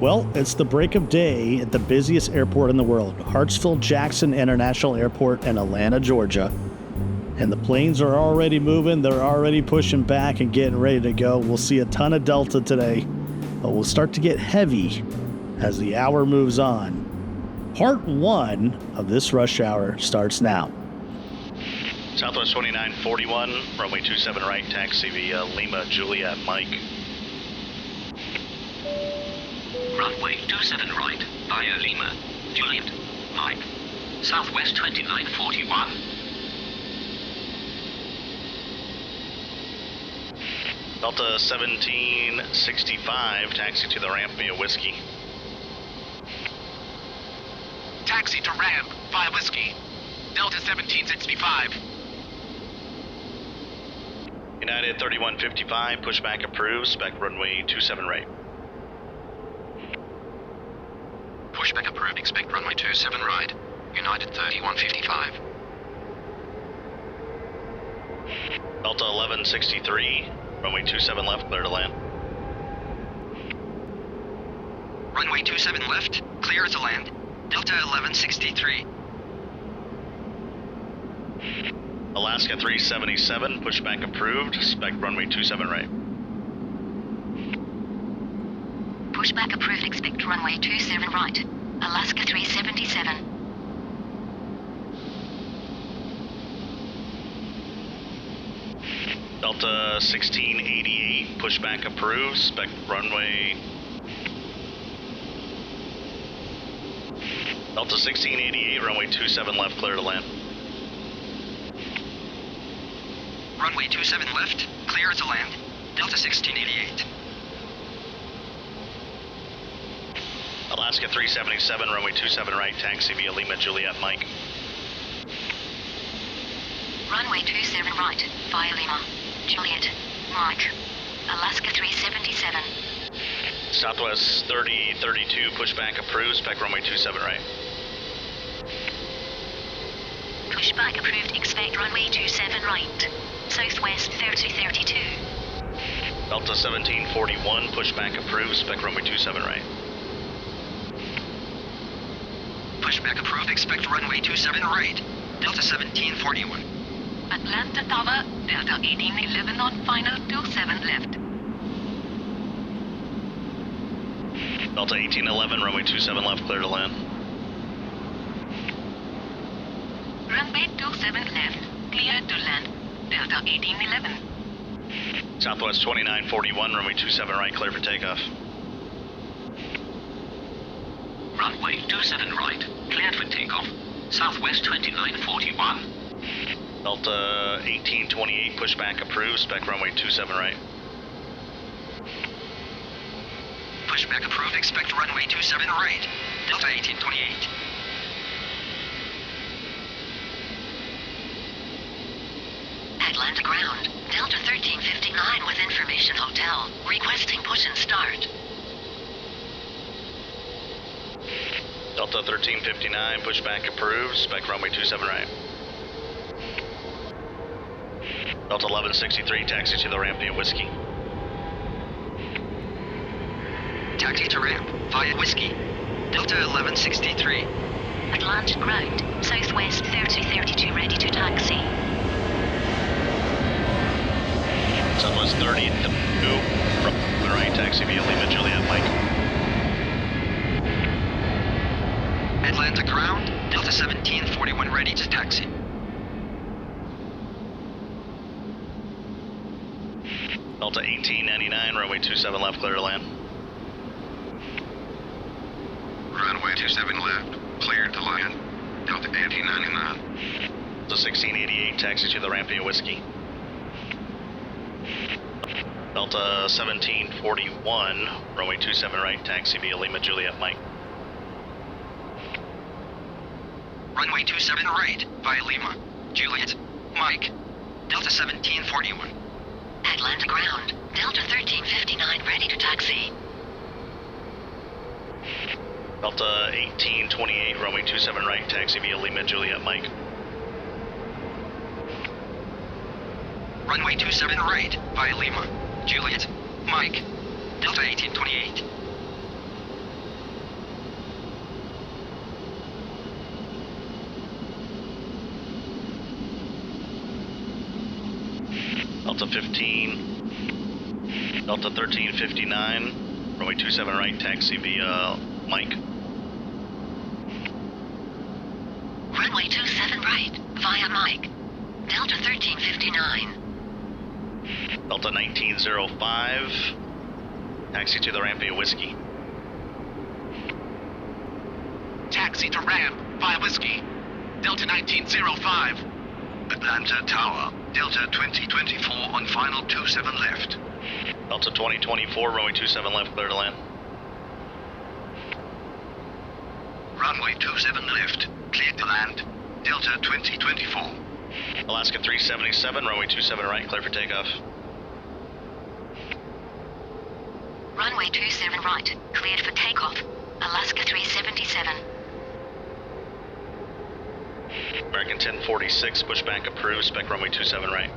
Well, it's the break of day at the busiest airport in the world, Hartsfield-Jackson International Airport in Atlanta, Georgia. And the planes are already moving. They're already pushing back and getting ready to go. We'll see a ton of Delta today, but we'll start to get heavy as the hour moves on. Part 1 of this rush hour starts now. Southwest 2941, runway 27 right, taxi via Lima, Juliet, Mike. Runway 27 right, via Lima, Juliet, Mike. Southwest 2941. Delta 1765, taxi to the ramp via Whiskey. Taxi to ramp via Whiskey. Delta 1765. United 3155, pushback approved, spec runway 27 right. Pushback approved, expect runway 27 right. United 3155. Delta 1163, runway 27 left, clear to land. Runway 27 left, clear to land. Delta 1163. Alaska 377, pushback approved, spec runway 27 right. Pushback approved, expect runway 27 right. Alaska 377. Delta 1688, pushback approved, spec runway. Delta 1688, runway 27 left, clear to land. Runway 27 left, clear to land. Delta 1688. Alaska 377, runway 27 right, taxi via Lima, Juliet, Mike. Runway 27 right, via Lima, Juliet, Mike. Alaska 377. Southwest 3032, pushback approved, spec runway 27 right. Pushback approved, expect runway 27 right. Southwest 3032. Delta 1741, pushback approved, spec runway 27 right. Pushback approved, expect runway 27 right. Delta 1741. Atlanta Tower, Delta 1811 on final 27 left. Delta 1811, runway 27 left, clear to land. Runway 27 left, clear to land. Delta 1811. Southwest 2941, runway 27 right, clear for takeoff. Runway 27 right, cleared for takeoff. Southwest 2941. Delta 1828, pushback approved, spec runway 27 right. Pushback approved, expect runway 27 right. Delta 1828. Atlanta ground, Delta 1359 with information hotel, requesting push and start. Delta 1359, pushback approved, spec runway 27 right. Delta 1163, taxi to the ramp via Whiskey. Taxi to ramp via Whiskey. Delta 1163. Atlanta ground, Southwest 3032 ready to taxi. Southwest 30, from the right, taxi via Lima, Juliet, Mike. Atlanta ground, Delta 1741 ready to taxi. Delta 1899, runway 27 left, clear to land. Runway 27 left, cleared to land. Delta 1899. Delta 1688, taxi to the ramp via Whiskey. Delta 1741, runway 27 right, taxi via Lima, Juliet, Mike. Runway 27 right, via Lima, Juliet, Mike. Delta 1741. Atlanta ground, Delta 1359 ready to taxi. Delta 1828, runway 27 right, taxi via Lima, Juliet, Mike. Runway 27 right, via Lima, Juliet, Mike. Delta 1828. Delta 15, Delta 1359, runway 27 right, taxi via Mike. Runway 27 right, via Mike. Delta 1359. Delta 1905, taxi to the ramp via Whiskey. Taxi to ramp via Whiskey. Delta 1905. Atlanta Tower, Delta 2024 on final 27 left. Delta 2024, runway 27 left, clear to land. Runway 27 left, cleared to land. Delta 2024. Alaska 377, runway 27 right, clear for takeoff. Runway 27 right, cleared for takeoff. Alaska 377. American 1046, pushback approved, spec runway 27 right.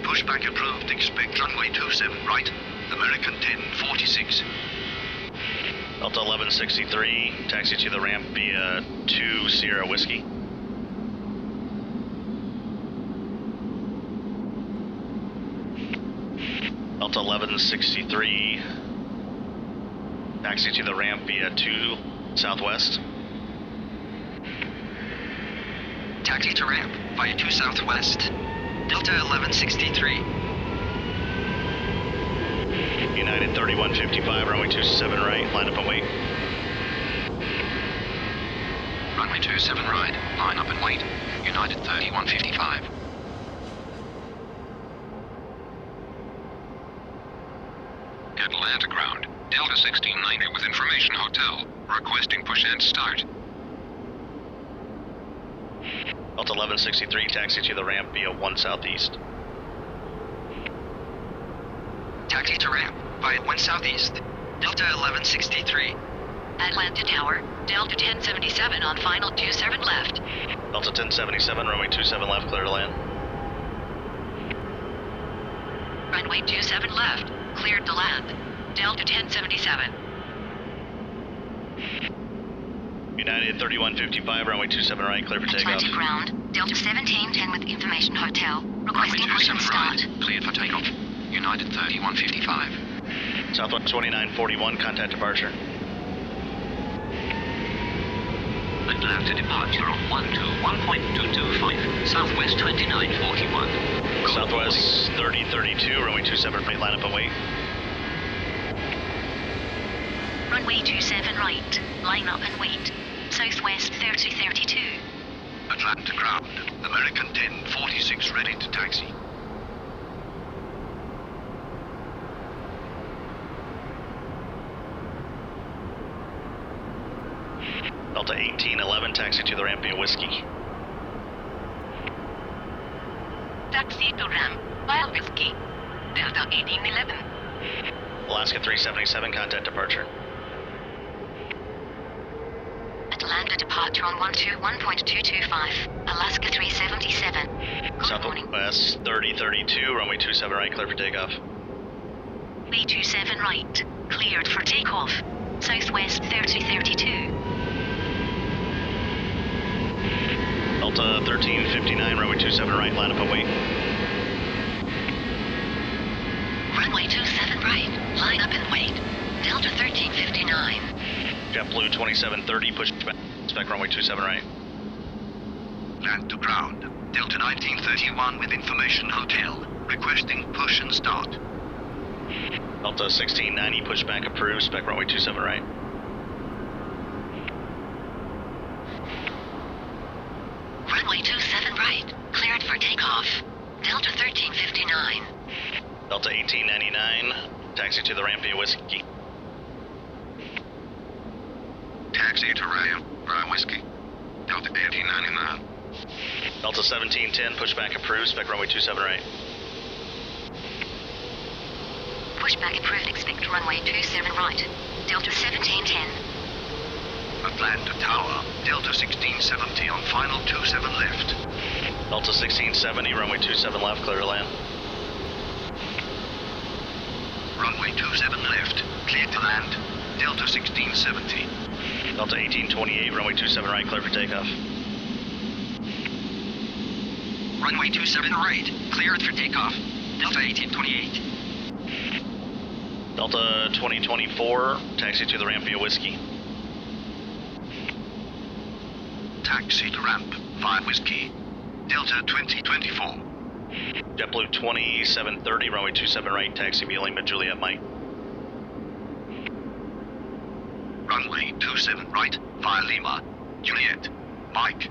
Pushback approved, expect runway 27 right. American 1046. Delta 1163, taxi to the ramp via 2 Sierra Whiskey. Delta 1163, taxi to the ramp via 2 Southwest. Taxi to ramp via 2 Southwest. Delta 1163. United 3155, runway 27 right, line up and wait. Runway 27 right, line up and wait. United 3155. Atlanta ground, Delta 1690 with information hotel, requesting push and start. Delta 1163, taxi to the ramp via 1 Southeast. Taxi to ramp via 1 Southeast. Delta 1163. Atlanta Tower, Delta 1077 on final 27 left. Delta 1077, runway 27 left, clear to land. Runway 27 left, cleared to land. Delta 1077. United 3155, runway 27 right, clear for takeoff. Atlantic ground, Delta 1710 with information hotel. Runway Requesting push 27 and start. right, cleared for takeoff. United 3155. Southwest 2941, contact departure. Atlanta departure on 121.225, Southwest 2941. Southwest 3032, runway 27 right, line up and wait. Runway 27 right, line up and wait. Southwest 3032. Atlanta ground, American 1046 ready to taxi. Delta 1811, taxi to the ramp via Whiskey. Taxi to ramp, via Whiskey. Delta 1811. Alaska 377, contact departure. Atlanta departure on 121.225. Alaska 377. Good morning. Southwest 3032, runway 27 right, clear for takeoff. Way 27 right, cleared for takeoff. Southwest 3032. Delta 1359, runway 27 right, line up and wait. Runway 27 right, line up and wait. Delta 1359. JetBlue 2730, push back, spec runway 27 right. Land to ground, Delta 1931 with information hotel. Requesting push and start. Delta 1690, pushback approved, spec runway 27 right. Runway 27 right, cleared for takeoff. Delta 1359. Delta 1899, taxi to the ramp via Whiskey. Taxi to ramp via Whiskey. Delta 1899. Delta 1710, pushback approved, spec runway 27 right. Pushback approved, expect runway 27 right. Delta 1710. Atlanta Tower, Delta 1670 on final 27 left. Delta 1670, runway 27 left, clear to land. Runway 27 left, cleared to land. Delta 1670. Delta 1828, runway 27 right, clear for takeoff. Runway 27 right. Cleared for takeoff. Delta 1828. Delta 2024, taxi to the ramp via Whiskey. Taxi to ramp via Whiskey. Delta 2024. JetBlue 2730, runway 27 right, taxi via Lima Juliet Mike. Runway 27 right via Lima Juliet Mike.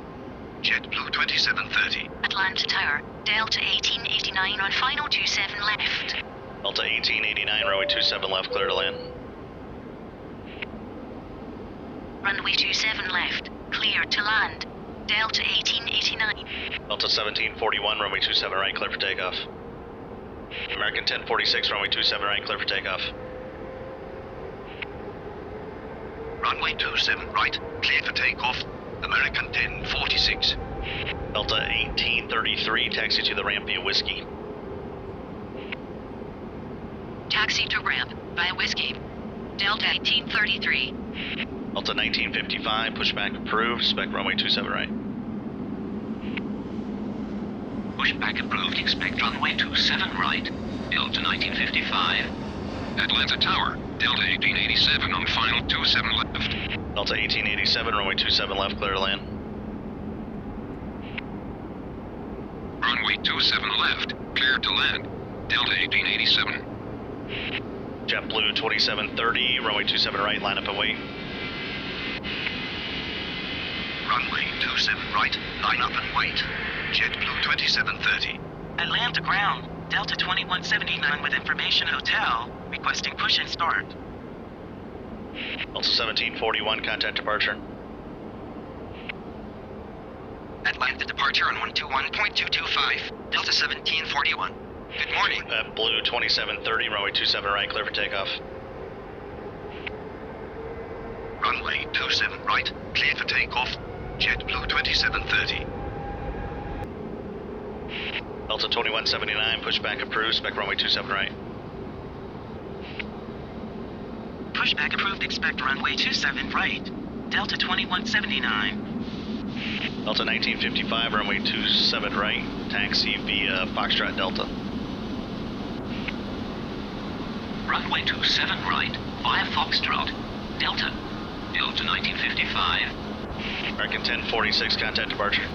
JetBlue 2730. Atlanta Tower, Delta 1889 on final 27 left. Delta 1889, runway 27 left, clear to land. Runway 27 left, clear to land. Delta 1889. Delta 1741, runway 27 right, clear for takeoff. American 1046, runway 27 right, clear for takeoff. Runway 27 right, cleared for takeoff. American 1046. Delta 1833, taxi to the ramp via Whiskey. Taxi to ramp via Whiskey. Delta 1833. Delta 1955, pushback approved, spec runway 27 right. Pushback approved. Expect runway 27 right. Delta 1955. Atlanta Tower, Delta 1887 on final 27 left. Delta 1887, runway 27 left, clear to land. Runway 27 left, cleared to land. Delta 1887. JetBlue 2730, runway 27 right, line up and wait. Runway 27 right, line up and wait. JetBlue 2730. Atlanta ground, Delta 2179 with information hotel, requesting push and start. Delta 1741, contact departure. Atlanta departure on 121.225. Delta 1741. Good morning. Blue 2730, runway 27 right, clear for takeoff. Runway 27 right, cleared for takeoff. JetBlue 2730. Delta 2179, pushback approved, spec runway 27 right. Pushback approved, expect runway 27 right. Delta 2179. Delta 1955, runway 27 right, taxi via Foxtrot Delta. Runway 27 right, via Foxtrot. Delta. Delta 1955. American 1046, contact departure.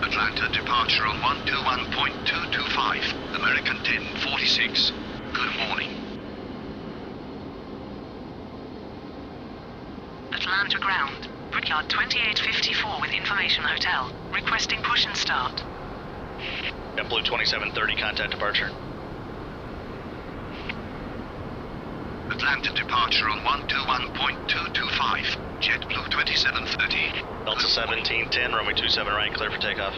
Atlanta departure on 121.225. American 1046. Good morning. Atlanta ground, Brickyard 2854 with information hotel, requesting push and start. JetBlue 2730, contact departure. Atlanta departure on 121.225. JetBlue 2730. Delta 1710, runway 27 right, clear for takeoff.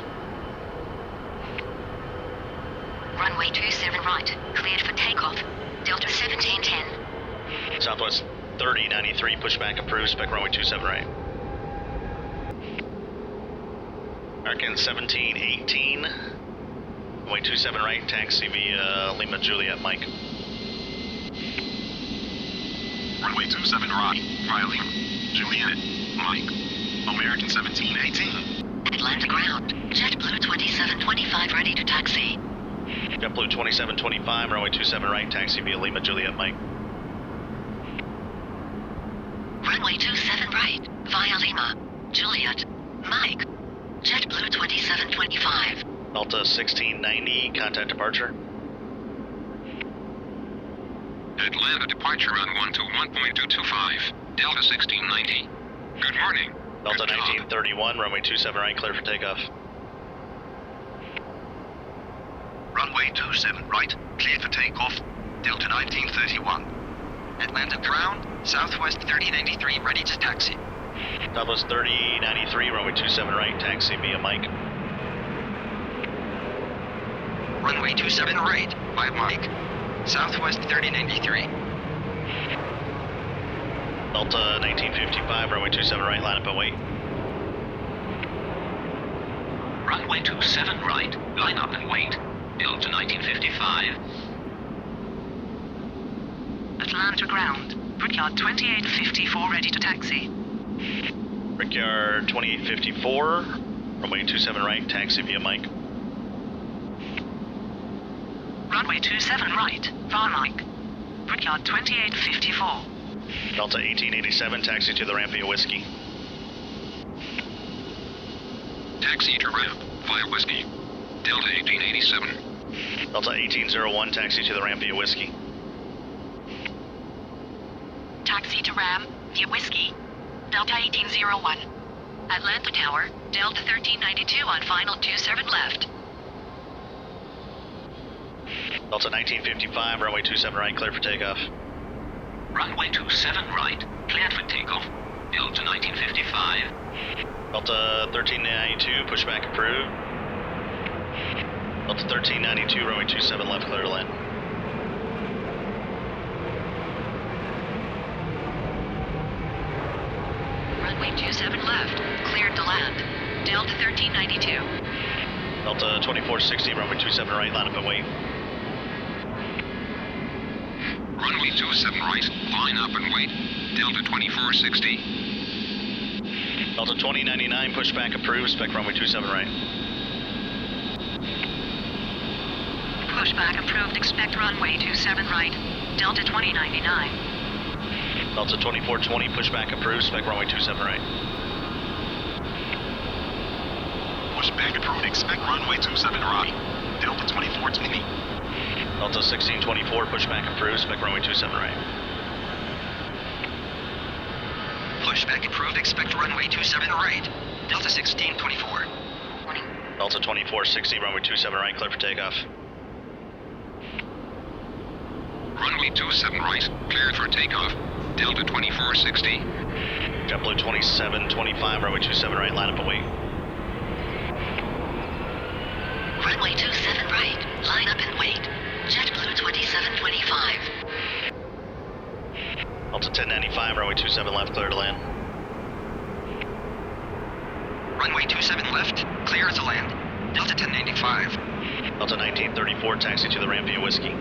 Runway 27 right, cleared for takeoff. Delta 1710. Southwest 3093, pushback approved, spec runway 27 right. American 1718, runway 27 right, taxi via Lima Juliet Mike. Runway 27 right, via Lima Juliet Mike. American 1718. Atlanta ground, JetBlue 2725 ready to taxi. JetBlue 2725, runway 27 right, taxi via Lima Juliet Mike. Runway 27 right, via Lima, Juliet, Mike. JetBlue 2725. Delta 1690, contact departure. Atlanta departure on 121.225. Delta 1690. Good morning. Delta Good job. 1931, runway 27 right, clear for takeoff. Runway 27 right, cleared for takeoff. Delta 1931. Atlanta ground, Southwest 3093 ready to taxi. Southwest 3093, runway 27 right, taxi via Mike. Runway 27 right, via Mike. Southwest 3093. Delta 1955, runway 27 right, line up and wait. Runway 27 right, line up and wait. Delta 1955. Atlanta ground, Brickyard 2854 ready to taxi. Brickyard 2854, Runway 27 right, taxi via Mike. Runway 27 right, via Mike. Brickyard 2854. Delta 1887, taxi to the ramp via Whiskey. Taxi to ramp via Whiskey. Delta 1887. Delta 1801, taxi to the ramp via Whiskey. Taxi to Ram, via Whiskey. Delta 1801. Atlanta Tower, Delta 1392 on final 27 left. Delta 1955, runway 27 right, clear for takeoff. Runway 27 right, cleared for takeoff. Delta 1955. Delta 1392, pushback approved. Delta 1392, runway 27 left, clear to land. Runway 27 left, cleared to land. Delta 1392. Delta 2460, runway 27 right, line up and wait. Runway 27 right, line up and wait. Delta 2460. Delta 2099, pushback approved, spec runway 27 right. Pushback approved, expect runway 27 right. Delta 2099. Delta 2420, pushback approved, spec runway 27 right. Pushback approved. Expect runway 27 right. Delta 2420. Delta 1624, pushback approved, spec runway 27 right. Pushback approved. Expect runway 27 right. Delta 1624. Delta 2460, runway 27 right, clear for takeoff. Runway 27 right, cleared for takeoff. Delta 2460. JetBlue 2725, runway 27 right, line up and wait. Runway 27 right, line up and wait. JetBlue 2725. Delta 1095, runway 27 left, clear to land. Runway 27 left. Clear to land. Delta 1095. Delta 1934, taxi to the ramp via Whiskey.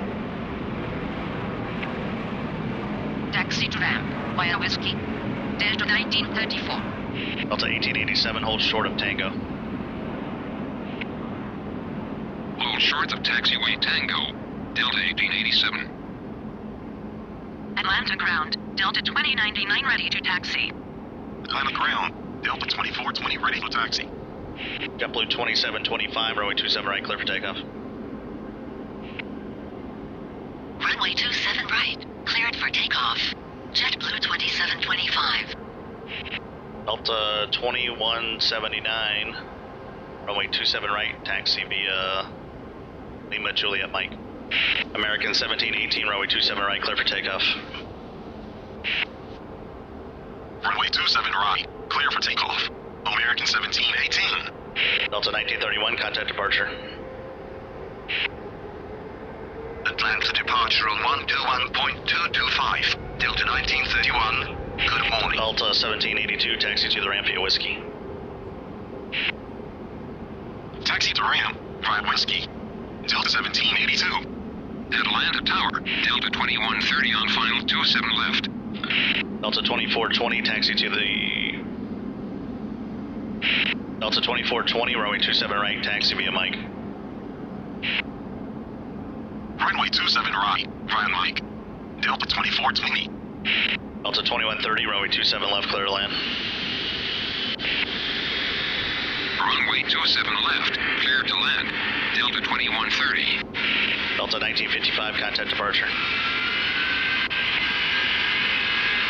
Taxi to ramp, via Whiskey. Delta 1934. Delta 1887, hold short of Tango. Hold short of taxiway Tango. Delta 1887. Atlanta ground, Delta 2099 ready to taxi. Atlanta ground. Delta 2420 ready for taxi. JetBlue 2725, runway 27 right, clear for takeoff. Runway 27 right, cleared for takeoff. JetBlue 2725. Delta 2179, runway 27 right, taxi via Lima Juliet Mike. American 1718, runway 27 right, clear for takeoff. Runway 27 right. Clear for takeoff. American 1718. Delta 1931, contact departure. Atlanta departure on 121.225. Delta 1931. Good morning. Delta 1782, taxi to the ramp via Whiskey. Taxi to ramp. Via Whiskey. Delta 1782. Atlanta Tower. Delta 2130 on final 27 left. Delta 2420, taxi to the... Delta 2420, runway 27 right, taxi via Mike. Runway 27 right. Via Mike. Delta 2420. Delta 2130, runway 27 left, clear to land. Runway 27 left, clear to land. Delta 2130. Delta 1955, contact departure.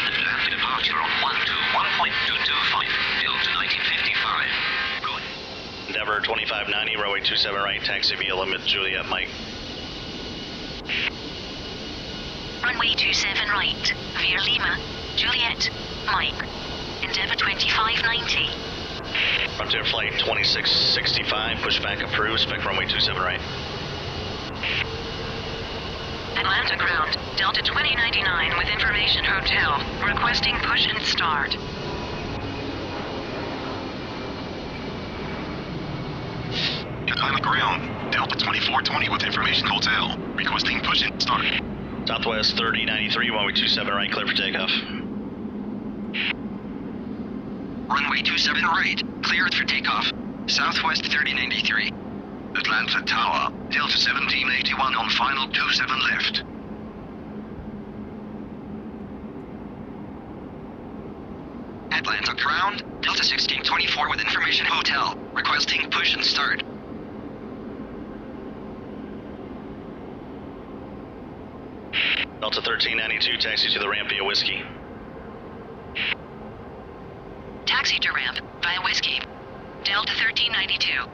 Atlanta departure on 121.225. Delta 1955. Good. Endeavor 2590, runway 27 right, taxi via Limit Juliet Mike. Runway 27 right, via Lima, Juliet, Mike. Endeavor 2590. Frontier flight 2665, pushback approved, spec runway 27 right. Atlanta ground, Delta 2099 with information hotel. Requesting push and start. Atlanta ground. Delta 2420 with information hotel. Requesting push and start. Southwest 3093, runway 27 right, clear for takeoff. Runway 27 right. Cleared for takeoff. Southwest 3093. Atlanta Tower, Delta 1781 on final 27 left. Atlanta ground, Delta 1624 with information hotel. Requesting push and start. Delta 1392, taxi to the ramp via Whiskey. Taxi to ramp via Whiskey. Delta 1392.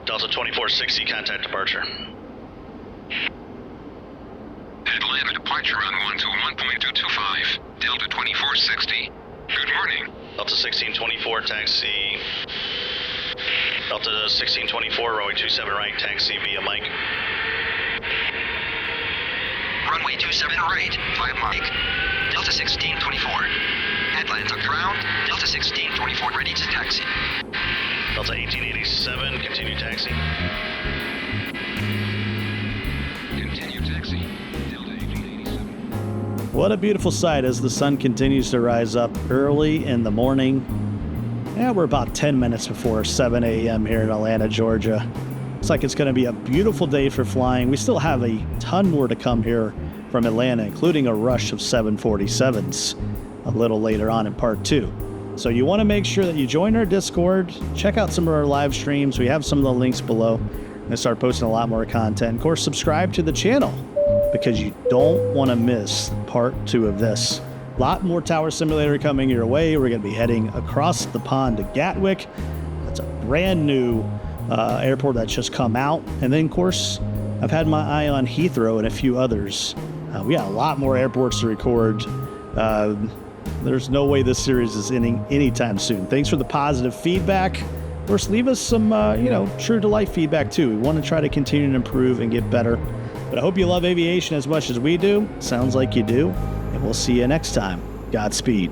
Delta 2460, contact departure. Atlanta departure on 121.225. Delta 2460. Good morning. Delta 1624, taxi. Delta 1624, runway 27 right, taxi via Mike. Runway 27 right, via Mike. Delta 1624. Atlanta ground, Delta 1624 ready to taxi. Delta 1887, continue taxi. Continue taxi. Delta 1887. What a beautiful sight as the sun continues to rise up early in the morning. Yeah, we're about 10 minutes before 7 a.m. here in Atlanta, Georgia. Looks like it's going to be a beautiful day for flying. We still have a ton more to come here from Atlanta, including a rush of 747s a little later on in part 2. So you want to make sure that you join our Discord, check out some of our live streams. We have some of the links below. I'm going to start posting a lot more content. Of course, subscribe to the channel because you don't want to miss part 2 of this. A lot more Tower Simulator coming your way. We're going to be heading across the pond to Gatwick. That's a brand new airport that's just come out. And then, of course, I've had my eye on Heathrow and a few others. We got a lot more airports to record. There's no way this series is ending anytime soon. Thanks for the positive feedback. Of course, leave us some, true to life feedback too. We want to try to continue to improve and get better. But I hope you love aviation as much as we do. Sounds like you do. And we'll see you next time. Godspeed.